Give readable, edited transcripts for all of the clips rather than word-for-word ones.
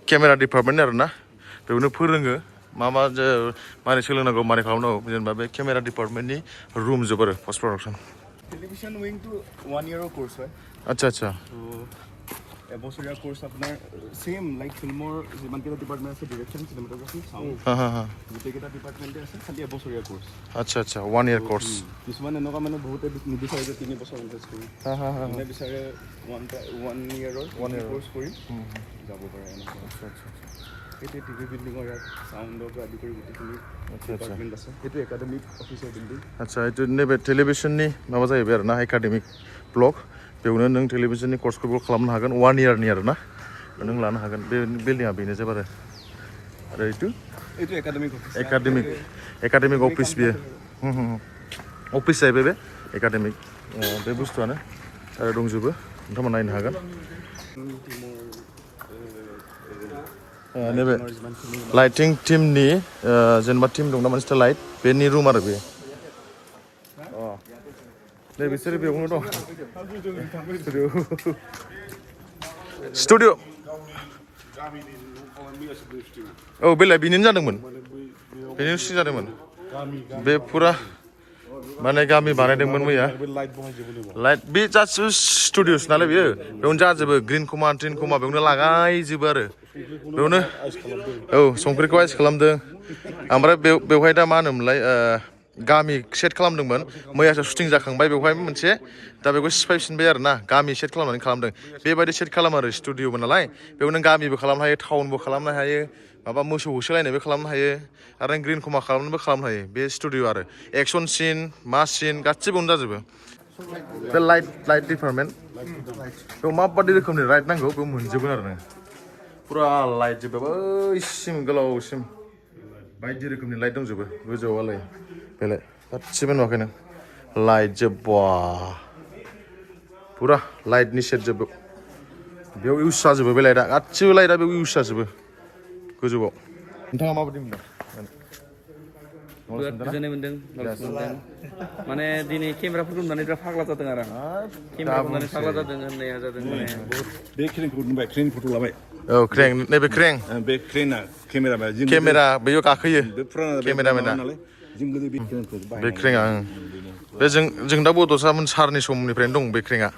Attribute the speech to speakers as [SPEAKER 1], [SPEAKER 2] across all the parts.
[SPEAKER 1] Camera department आरोना बेवनो फोरोङो मा मारै सोलोंनांगौ मारै खालामनांगौ जेनेबा बे camera departmentनि room जोब आरो post production
[SPEAKER 2] television wing to 1 year course হয়
[SPEAKER 1] আচ্ছা
[SPEAKER 2] তো এবছৰীয়া কোৰ্স আপোনাৰ সেম লাইক ফিল্মৰ যিমান কেইটা ডিপাৰ্টমেণ্ট আছে ডিৰেকশ্যন চিনেমাটোগ্ৰাফি সাউণ্ড গোটেইকেইটা ডিপাৰ্টমেণ্টে আছে খালি এবছৰীয়া কোৰ্স
[SPEAKER 1] আচ্ছা 1 year course
[SPEAKER 2] কিছুমান এনেকুৱা মানে বহুতে নিবিচাৰে যে 3 বছৰ ইনভেষ্ট কৰি মানে বিচাৰে 1 year কোৰ্স কৰি যাব পাৰে আচ্ছা এইটো টিভি বিল্ডিঙৰ ইয়াত সাউণ্ডৰ পৰা আদি কৰি গোটেইখিনি ডিপাৰ্টমেণ্ট আছে এইটো একাডেমিক অফিচাৰ বিল্ডিং
[SPEAKER 1] আচ্ছা এইটো नैबे टेलिभिजननि माबा जाहैबाय आरोना एकाडेमिक ब्लक बेवनो नों टेलिभिजननि कर्सफोरखौ खालामनो हागोन 1 yearनि आरोना नों लानो हागोन बे बिल्डिङा बेनो जोब आरो
[SPEAKER 2] এইটো एकाडेमिक अफिस
[SPEAKER 1] एकाडेमिक अफिस बियो अफिस जाहैबाय बे एकाडेमिक बे बुस्थुआनो आरो दंजोबो नोंथांमोना नायनो हागोन नैबे लाइटिं टीमनि जेनेबा टीम दंना मोनसे लाइट बेनि रुम आरो बे नै बिसोरो बेयावनो दं स्टुडिअ औ बेलाय बेनिनो जादोंमोन बेनिनो सिं जादोंमोन बे फुरा माने गामि बानायदोंमोन मैया लाइट बे जास्ट स्टुडिअस नालाय बेयो बेयावनो जाजोबो ग्रिन कमा ट्रिन कमा बेयावनो लागायजोबो आरो बेयावनो औ संख्रिखौ आइस खालामदों ओमफ्राय बेवहाय दा मा होनोमोनलाय गामि सेट खालामदोंमोन मैयासो शुटिं जाखांबाय बेवहाय मोनसे दा बेखौ सिफायफिनबाय आरो ना गामि सेट खालामनानै खालामदों बेबायदि सेट खालामो आरो स्टुडिअ'बो नालाय बेयाव नों गामिबो खालामनो हायो टाउनबो खालामनो हायो माबा मोसौ होसोलायनायबो खालामनो हायो आरो नों ग्रिन कमा खालामनोबो खालामनो हायो बे स्टुडिअ' आरो एक्सन सिन मा सिन गासिबोनो जाजोबो बे लाइट डिपार्टमेन्ट बेयाव माबायदि रोखोमनि लाइट नांगौ बेयाव मोनजोबगोन आरो नों फुरा लाइट जोबो बैसिम गोलावसिम बायदि रोखोमनि लाइट दंजोबो गोजौआवलाय बेलाय गासिबो नुवाखै नों लाइट जोब फुरा लाइटनि सेट जोबो बेयाव इउस जाजोबो बे लाइटआ गासिबो लाइटआ बेयाव इउस जाजोबो गोजौआव नोंथाङा माबायदि मोनदों
[SPEAKER 3] गोजोननाय मोनदों माने दिनै केमेराफोरखौ नुनानै बिराद फाग्ला जादों आरो आं केमेराखौ नुनानै फाग्ला जादों होननाया जादों माने
[SPEAKER 2] बे क्रेनखौ नुबाय क्रेन फट' लाबाय
[SPEAKER 1] औ क्रें नैबे क्रें
[SPEAKER 2] बे क्रेना
[SPEAKER 1] केमेरा बेयाव गाखोयो
[SPEAKER 2] बे फुराना
[SPEAKER 1] केमेरामेना
[SPEAKER 2] नालाय जों गोदो बे क्रेनखौ
[SPEAKER 1] बे क्रेंआ बे जों दा बड'सामोन सारनि समनिफ्रायनो दं बे क्रेंआ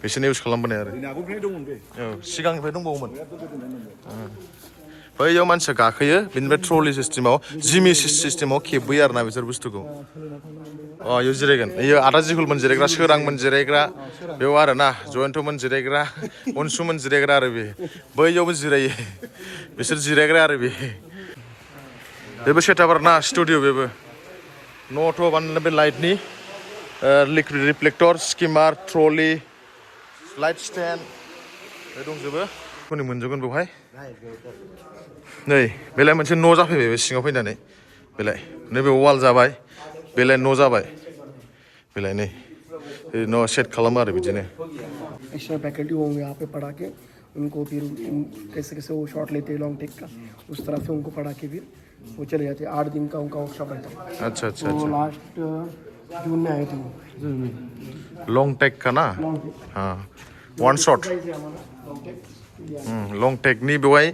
[SPEAKER 1] बिसोरनो इउस खालामबोनाय आरो
[SPEAKER 2] आगोलनिफ्राय दंमोन बे
[SPEAKER 1] औ सिगांनिफ्राय दंबावोमोन बैयाव मानसिया गाखोयो बेनिफ्राय ट्रलि सिस्टेमाव जिमि सिस्टेमाव खेबबोयो आरोना बिसोर बुस्थुखौ इयाव जिरायगोन इयो आदा जिहुलमोन जिरायग्रा सोरांमोन जिरायग्रा बेयाव आरोना जयन्तमोन जिरायग्रा अनसुमोन जिरायग्रा आरो बैयावबो जिरायो बिसोर जिरायग्रा आरो बेबो सेटआप आरोना स्टुडिअ बेबो न'थ' बानायनाय बे लाइटनि लिक्विड रिफ्लेक्टर स्किमार ट्रलि लाइट स्टेन्ड बे दंजोबो बेखौनो मोनजोबगोन बेवहाय नै बेलाय मोनसे न' जाफैबाय बे सिङाव फैनानै बेलाय नैबे वाल जाबाय बेलाय न' जाबाय बेलाय नै न' सेट खालामो आरो बिदिनो
[SPEAKER 4] एक्स्ट्रा फैकल्टी होंगे यहाँ पे पढ़ा के उनको फिर कैसे कैसे वो शॉट लेते हैं लॉन्ग टेक का उस तरह से उनको पढ़ा के फिर वो चले जाते हैं 8 दिन का उनका वर्कशॉप रहता है
[SPEAKER 1] अच्छा
[SPEAKER 4] तो लास्ट जून में आए थे वो
[SPEAKER 1] लॉन्ग टेक का ना हाँ वन शॉट लं टेकनि बेवहाय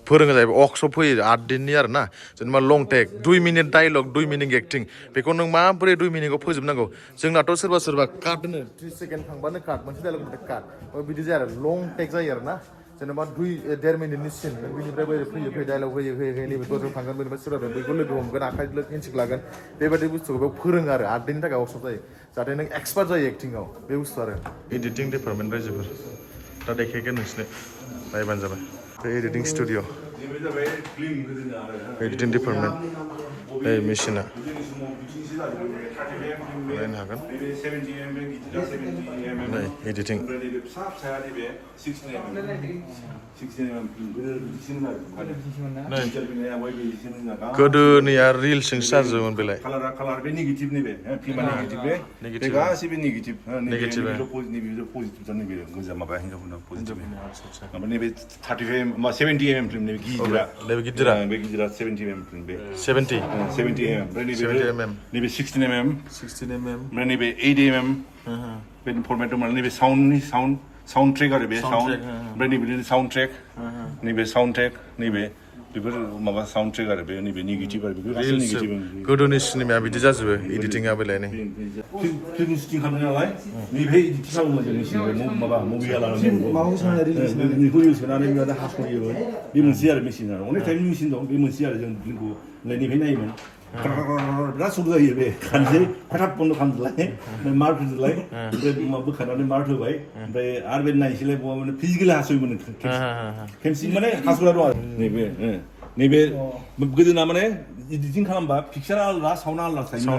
[SPEAKER 1] फोरोङो जाहैबाय वर्कशप होयो 8 दिननि आरो ना जेनेबा long take 2 minute dialogue 2 minute acting बेखौ नों माबोरै 2 मिनिटआव फोजोबनांगौ जोंनाथ' सोरबा काट दोनो 3 सेकेन्ड थांबानो काट मोनसे डायलग मोनसे काट बिदि जाया आरो लं टेक जायो आरो ना जेनेबा 1.5 मिनिटनि सिन नों बिनिफ्राय फैयो डायलग होयो नैबे दरजों थांगोन बेनिफ्राय सोरबा बैखौ लोगो हमगोन आखाइ हेन्डसेक लागोन बेबायदि बुस्थुखौ बेयाव फोरोङो आरो 8 दिननि थाखाय वर्कशप जायो जाहाथे नों एक्सपार्ट जायो एक्टिंआव बे बुस्थु आरो एडिटिं डिपार्टमेन्ट रायजोफोर दा देखायगोन नोंसोरनो नायबानो जाबाय बे एडिटिं स्टुडिअ एडिटिं डिपार्टमेन्ट नै मेसिना नायनो हागोन नै एडिटिं गोदोनिया रिल्सजोंसो जाजोबोमोन बेलाय
[SPEAKER 2] कालार बे नेगेटिभ नैबे फिल्मा नेगेटिभ बे गासिबो नेगेटिभ नेगेटिभ पजिटिभ नैबे मोजां माबा हिन्जावफोरना पजिटिभ ओमफ्राय नैबे 35 70 mm फिल्म नैबे गिदिरा बे गिदिरा 70 mm फिल्म बे 70 mm ओमफ्राय नैबे 16 mm ओमफ्राय नैबे 8 mm बे फर्मेट दं नैबे साउन्ड साउन्ड ट्रेक आरो बे साउन्ड ओमफ्राय नैबे साउन्ड ट्रेक नैबे साउन्ड ट्रेक नैबे बेफोर माबा साउन्ड ट्रेक आरो बे नैबे नेगेटिभ आरो बेफोर गासै नेगेटिभ
[SPEAKER 1] गोदोनि सिनेमाया बिदि जाजोबो एडिटिंआ बेलाय नै
[SPEAKER 2] फिल्म शुटिं खालामनाय नालाय नैबे एडिटिं खालामो जों मेसिन माबा मुभिया लानानै बेखौ इउज खालामनानै बेयाव हास'योमोन बे मोनसे आरो मेसिन आरो अनेक टाइपनि मेसिन दं बे मोनसे आरो जों फिल्मखौ नैनिफ्राय नायोमोन बिराद सुद जायो बे खानसै फाथाब बन्द' खालामदोलाय मार्क होदोलाय ओमफ्राय बोखारनानै मार्क होबाय ओमफ्राय आरो बे नायनोसैलाय बहा माने फिजिकेलि हास'योमोन खेमसि माने हास'ग्रा दं आरो नैबे गोदोना माने एडिटिं खालामबा पिक्सारा आलादा साउन्डआ आलादा थायो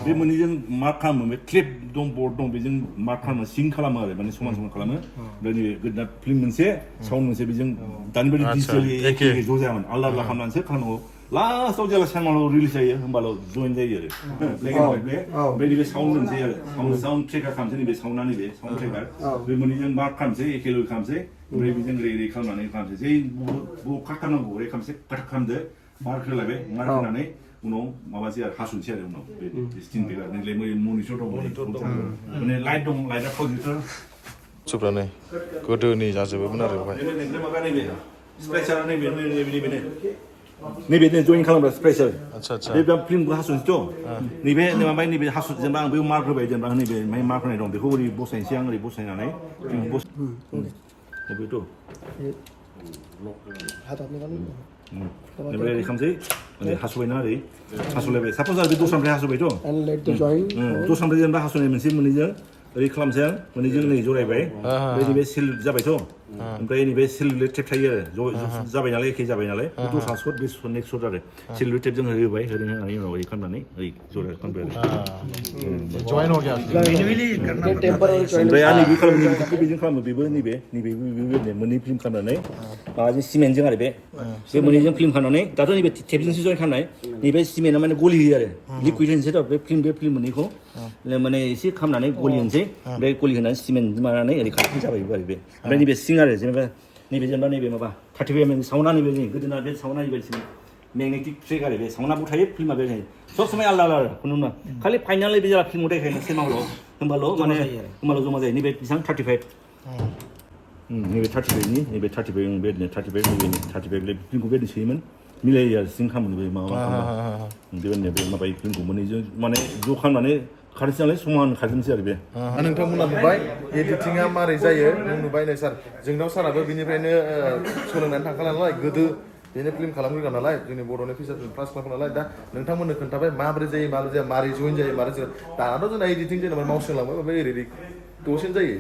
[SPEAKER 2] बे मोननैजों मार्क खालामो बे क्लिप दं बर्ड दं बेजों मार्क खालामो सिं खालामो आरो माने समान समान खालामो ओमफ्राय नैबे गोदोना फिल्म मोनसे साउन्ड मोनसे बेजों दानि बायदि डिजिटेल एखे ज' जायामोन आलादा आलादा खालामनानैसो खालामनांगौ लास्टआव जेब्ला सानमालाव रिलिज जायो होमबाल' जइन जायो आरो ब्लेक एन्ड व्हाइट बे नैबे साउन्ड मोनसे आरो साउन्ड ट्रेकार खालामसै नैबे साउन्डआ नैबे साउन्ड ट्रेकार बे मोननैजों मार्क खालामसै एखेल' खालामसै ओमफ्राय बेजों रै खालामनानै खालामसै जै काट खालामनांगौ रै खालामसै काट खालामदो मार्क होलायबाय मार्क होनानै उनाव माबासै आरो हास'नोसै आरो उनाव बे स्टिन पेकार नैलाय मनिटर दं माने लाइट दं लाइटआ प्रजेक्टर
[SPEAKER 1] सुब्रानै गोदोनि जाजोबोमोन आरो बेवहाय
[SPEAKER 2] माबा नैबे स्प्लाइसार नैबे जइन खालामग्रा स्प्लाइसार बे फिल्मखौ हास'नोसैथ' नैबे माबाय नैबे हास' जेनेबा आं बेयाव मार्क होबाय जेनेबा नैबे मार्क होनाय दं बेखौ ओरै बसायनोसै आं ओरै बसायनानै बेथ' ओमफ्राय ओरै खालामसै हास'बायना ओरै हास'लायबाय साप'ज आरो बे दस्रानिफ्राय हास'बायथ' दस्रानिफ्राय जेनेबा हास'नाय मोनसे मोननैजों ओरै खालामसै आं मोननैजों नै जरायबाय ओमफ्राय नैबे सिल जाबायथ' ओमफ्राय नैबे सिलुलेट टेप थायो आरो जाबाय नालाय एखे जाबाय नालाय दस्रा सर्ट बे नेक्स्ट सर्ट आरो सिलुलेट टेपजों होबाय होनानै उनाव ओरै खालामनानै ओरै जरा खालामबाय ओमफ्राय आरो नैबे खालामो नैबेखौ बेजों खालामो बेबो नैबे मोननै फिल्म खालामनानै माबाजों सिमेन्टजों आरो बे मोननैजों फिल्म खालामनानै दाथ' नैबे टेपजोंसो जइन खालामनाय नैबे सिमेन्टआ माने गलि होयो आरो लिकुइड होनोसै थ' बे फिल्म मोननैखौ माने एसे खालामनानै गलि होनोसै ओमफ्राय गलि होनानै सिमेन्ट माबानानै ओरै खालामनाय जाबाय आरो बे ओमफ्राय नैबे सिं आरो जेनेबा नैबे माबा 35 mm साउन्डआ नैबे गोदोना बे साउन्डआ नैबेसिम मेगनेटिक ट्रेक आरो बे साउन्डआबो थायो फिल्मा बे थायो सब समय आलादा आलादा खुनु नङा खालि फाइनालि बे जेला फिल्माव देखायनो सिनेमाल' होमबाल' जमा जायो नैबे बेसेबां 35 नैबे 35नि नैबे 35 बेबायदिनो 35 नैबेनि 35 फिल्मखौ बेबायदिनो सोयोमोन मिलायो आरो सिं खालामो बे माबा बेबायदिनो बे माबायो फिल्मखौ मोननैजों माने ज' खालामनानै खारनोसै नालाय समान खारजोबनोसै आरो बे
[SPEAKER 1] नोंथांमोना नुबाय एडिटिंआ मारै जायो नों नुबाय नै सार जोंनाव साराबो बिनिफ्रायनो सोलोंनानै थांखानाय नालाय गोदो बेनो फिल्म खालामग्रोगा नालाय जोंनि बर'नि फिसार फिल्म क्लास खालामो नालाय दा नोंथांमोननो खोन्थाबाय माबोरै जायो मारै जइन जायो मारै जायो दानाथ' जोंना एडिटिं जेनेबा मावसोलांबाय ओमफ्राय ओरै दसेनो जायो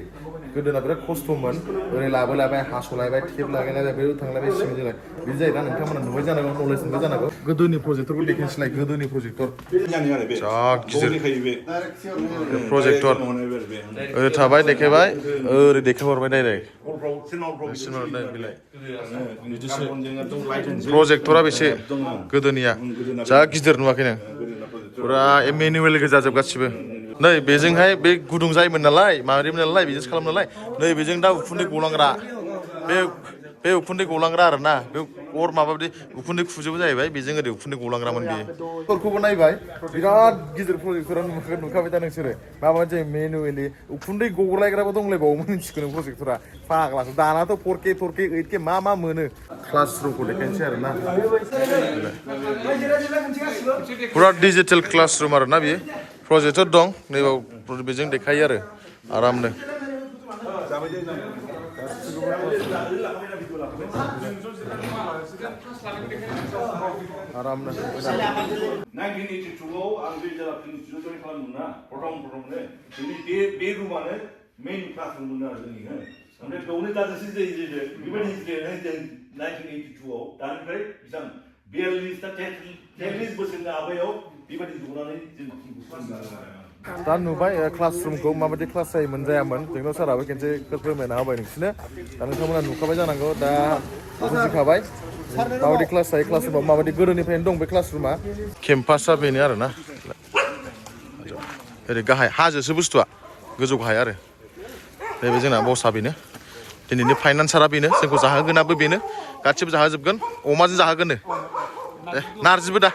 [SPEAKER 1] गोदोना बिराद खस्थ'मोन ओरै लाबोलायबाय हास'लायबाय टेप लागायलायबाय बेयाव थांलायबाय सिमेन्टजों बिदि जायो दा नोंथांमोना नुबाय जानांगौ नलेज मोनबाय जानांगौ गोदोनि प्रजेक्टरखौ देखायनोसैलाय गोदोनि प्रजेक्टर जा गिदिर प्रजेक्टर ओरै थाबाय देखायबाय ओरै देखायहरबाय डाइरेक्ट प्रजेक्टरा बेसे गोदोनिया जा गिदिर नुवाखै नों फुरा मेनुवेल गोजा जोब गासिबो नै बेजोंहाय बे गुदुं जायोमोन नालाय माबायोमोन नालाय बेजोंसो खालामो नालाय नै बेजों दा उखुन्दै गलांग्रा बे उखुन्दै गलांग्रा आरो ना बे अर माबादि उखुन्दै खुजोबो जाहैबाय बेजों ओरै उखुन्दै गलांग्रामोन बेयो फोरखौबो नायबाय बिराद गिदिर प्रजेक्टरा नुखाबाय दा नोंसोरो माबायदि जायो मेनुवेलि उखुन्दै गलायग्राबो दंलायबावोमोन मिथिगौ प्रजेक्टरा फाग्लासो दानाथ' 4K 8K मा मोनो क्लास रुमखौ देखायनोसै आरो ना पुरा डिजिटेल क्लास रुम आरो ना बेयो प्रजेक्टर दं नैबाव बेजों देखायो आरो आरामनो आरामनो
[SPEAKER 2] 1982 आं बे जेला फिल्म जइन खालामदोंना प्रथमनो जोंनि बे रुमानो मेइन क्लास रुममोन आरो जोंनि ओमफ्राय बेयावनो दाजासे जायो बेबायदि 1982 दानिफ्राय बेसेबां 43 बोसोरनि आबायाव बेबायदि जनानै जों
[SPEAKER 1] दा नुबाय क्लास रुमखौ माबायदि क्लास जायोमोन जायामोन जोंनाव साराबो खेनसे फोरमायना होबाय नोंसोरनो दा नोंथांमोना नुखाबाय जानांगौ दा बुजिखाबाय माबायदि क्लास जायो क्लास रुमा माबायदि गोदोनिफ्रायनो दं बे क्लास रुमा केम्पासआ बेनो आरो ना ओरै गाहाय हाजोसो बुस्थुआ गोजौ गाहाय आरो नैबे जोंना बसआ बेनो दिनैनि फाइनान्सारा बेनो जोंखौ जाहोगोनाबो बेनो गासिबो जाहोजोबगोन अमाजों जाहोगोननो दे नारजिबो दा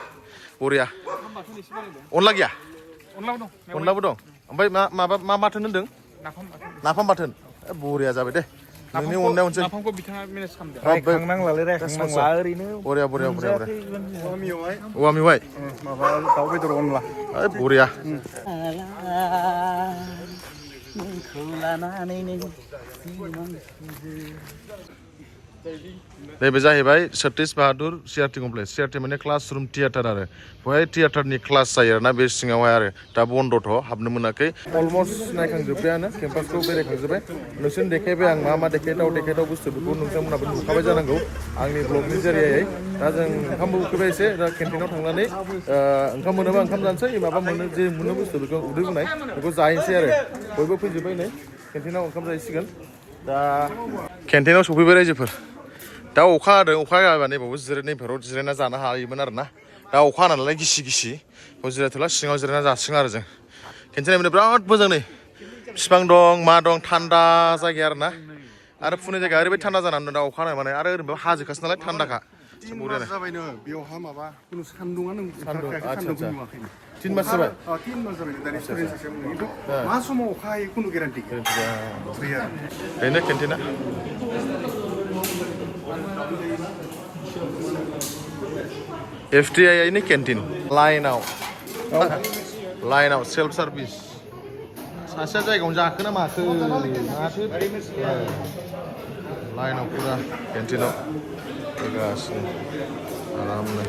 [SPEAKER 1] बरिया अनला गैया अनलाबो दं ओमफ्राय मा बाथोन होनदों नाफाम बाथोन बरिया जाबाय दे नोंनि अननायाव मोनसे
[SPEAKER 3] नाफामखौ बिथाङा मेनेज खालामदो
[SPEAKER 5] रायखांनांलालै रायखांनांला ओरैनो
[SPEAKER 1] बरिया बरिया बरिया
[SPEAKER 5] औवा मेवाइ
[SPEAKER 1] औवा मेवाइ
[SPEAKER 5] माबा दाउ बेदर अनला
[SPEAKER 1] बरिया नैबे जाहैबाय सतीश बाहादुर सिआरटि कमप्लेक्स सिआरटि माने क्लासरुम थियेटार आरो बेवहाय थियेटारनि क्लास जायो आरोना बे सिङावहाय आरो दा बन्दथ' हाबनो मोनाखै अलमस्ट नायखांजोब्बायानो केम्पासखौ बेरायखांजोब्बाय नोंसोरनो देखायबाय आं मा मा देखायथाव बुस्थु बेखौ नोंथांमोनाबो नुखाबाय जानांगौ आंनि ब्लगनि जरियायै दा जों ओंखामबो उखैबाय एसे दा केन्टिनाव थांनानै ओंखाम मोनोबा ओंखाम जानोसै माबा मोनो जे मोनो बुस्थु बेखौ उदै बुंनाय बेखौ जाहैनोसै आरो बयबो फैजोब्बाय नै केन्टिनाव ओंखाम जाहैसिगोन दा केन्टिनाव सफैबाय रायजोफोर दा अखा हादों अखा हायाबा नैबावबो नैफोराव जिरायना जानो हायोमोन आरो ना दा अखा हाना नालाय गिसि बेयाव जिरायथ'ला सिङाव जिरायना जासिगोन आरो जों केन्टिना माने बिराद मोजां नै बिफां दं मा दं थान्दा जायगाया आरो ना आरो फुंनि जायगाया ओरैबायदि थान्दा जानानै दं दा अखा हानाय माने आरो ओरैनो हाजोखासो नालाय थान्दाखा
[SPEAKER 5] जाबायनो बेयावहा माबा खुनु सान्दुङानो
[SPEAKER 1] तिन मास जाबाय
[SPEAKER 5] 3 मास जाबाय दानि स्टुडेन्ट सासे खिन्थु मा समाव अखा हायो खुनु गेरान्टि गैया
[SPEAKER 1] बेनो केन्टिना FTI ini केन्टिन लाइनाव सेल्फ सार्भिस सासेया जायगायावनो जाखो ना माखो माथो लाइनाव पुरा केन्टिनाव फैगासिनो आरामनो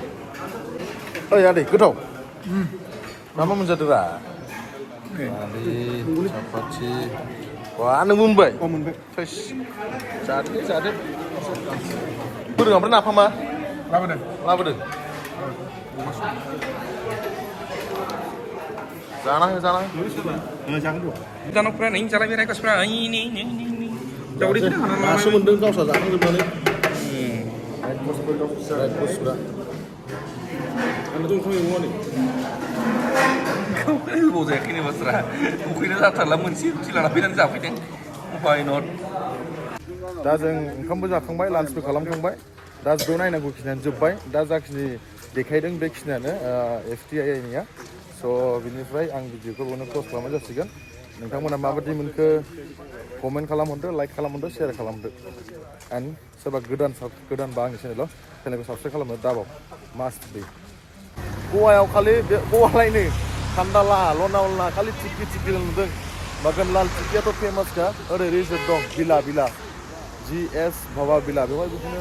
[SPEAKER 1] ओइ आदै गोथाव मा मा मोनजादोरा दालि सापाति wah nang Mumbai fresh जादो बोरो ओमफ्राय नाफामा लाबोदों जाना हो
[SPEAKER 3] जानांगौफ्रा नों जालायबाय रायगासिफ्रा जावरि
[SPEAKER 1] दासो मोन्दों गावस्रा जाखांजोबनानै
[SPEAKER 3] गोबाव जायाखैनो बाथ्रा उखैनो जाथारला मोनसे ओंख्रि लाना फैनानै जाफैदों उपाय नट
[SPEAKER 1] दा जों ओंखामबो जाखांबाय लान्चबो खालामखांबाय दा ज' नायनांगौ खिनियानो जोब्बाय दा जाखिनि देखायदों बेखिनियानो FTI-निया स' बिनिफ्राय आं भिडिअखौ बेयावनो क्ल'ज खालामनाय जासिगोन नोंथांमोना माबायदि मोनखो कमेन्ट खालामहरदो लाइक खालामहरदो शेयार खालामदो एन्ड सोरबा गोदानबा आंनि चेनेलखौ साबसक्राइब खालामनो दाबाव मास्ट बि गवायाव खालि गवालायनो खान्दाला लनावला खालि टिकि नुदों बागान लाल टिकियाथ' फेमासखा ओरै रिजर्ट दं बिला GS भावा बिला बेवहाय बिदिनो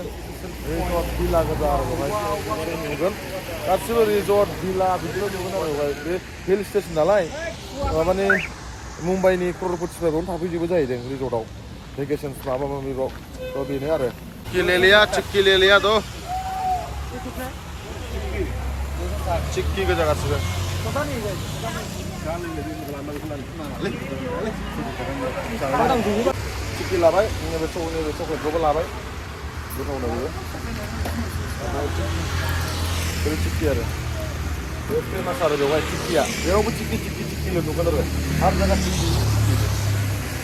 [SPEAKER 1] रिजर्ट बिला गोजा आरो बेवहाय नुगोन गासिबो रिजर्ट बिला बिदिनो नुगोन आरो बेवहाय बे हिल स्टेसन नालाय माने मुम्बाइनि क्ररपतिफ्रा बेयावनो थाफैजोबो जाहैदों रिजर्टआव भेकेसन्स माबा माबिबाव थ' बेनो आरो चिक्की लेलिया थ' चिक्की गोजा गासिबो चिक्की लाबाय नैबे चक्लेटखौबो लाबाय गोथावनो बेयो बे चिक्की आरो बे फेमास आरो बेवहाय चिक्कीया जेरावबो चिक्कील' नुगोन आरो हार जायगा चिक्की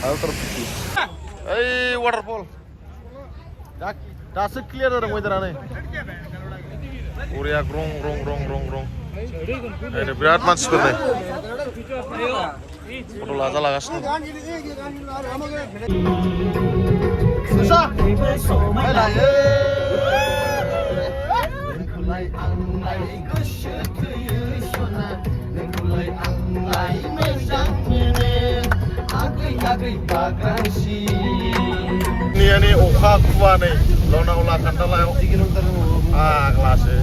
[SPEAKER 1] आरो तरफ चिक्की ओइ वाटारफल दासो क्लियार जादों वेदारानो बरिया ग्रं बिराद मानसिफोर नै फट' लागासिनो नियानि अखा खुवानै लनावला खान्दालायाव आग्लासो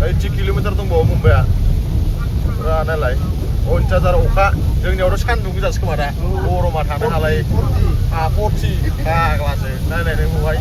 [SPEAKER 1] 8 किल'मिटार दंबावो मुम्बाइआ फुरा नायलाय अयथासार अखा जोंनियावथ' सान्दुं गोजासो खोमा दा गरमा थानो हालाय 40 आग्लासो नायनाय नों बहाय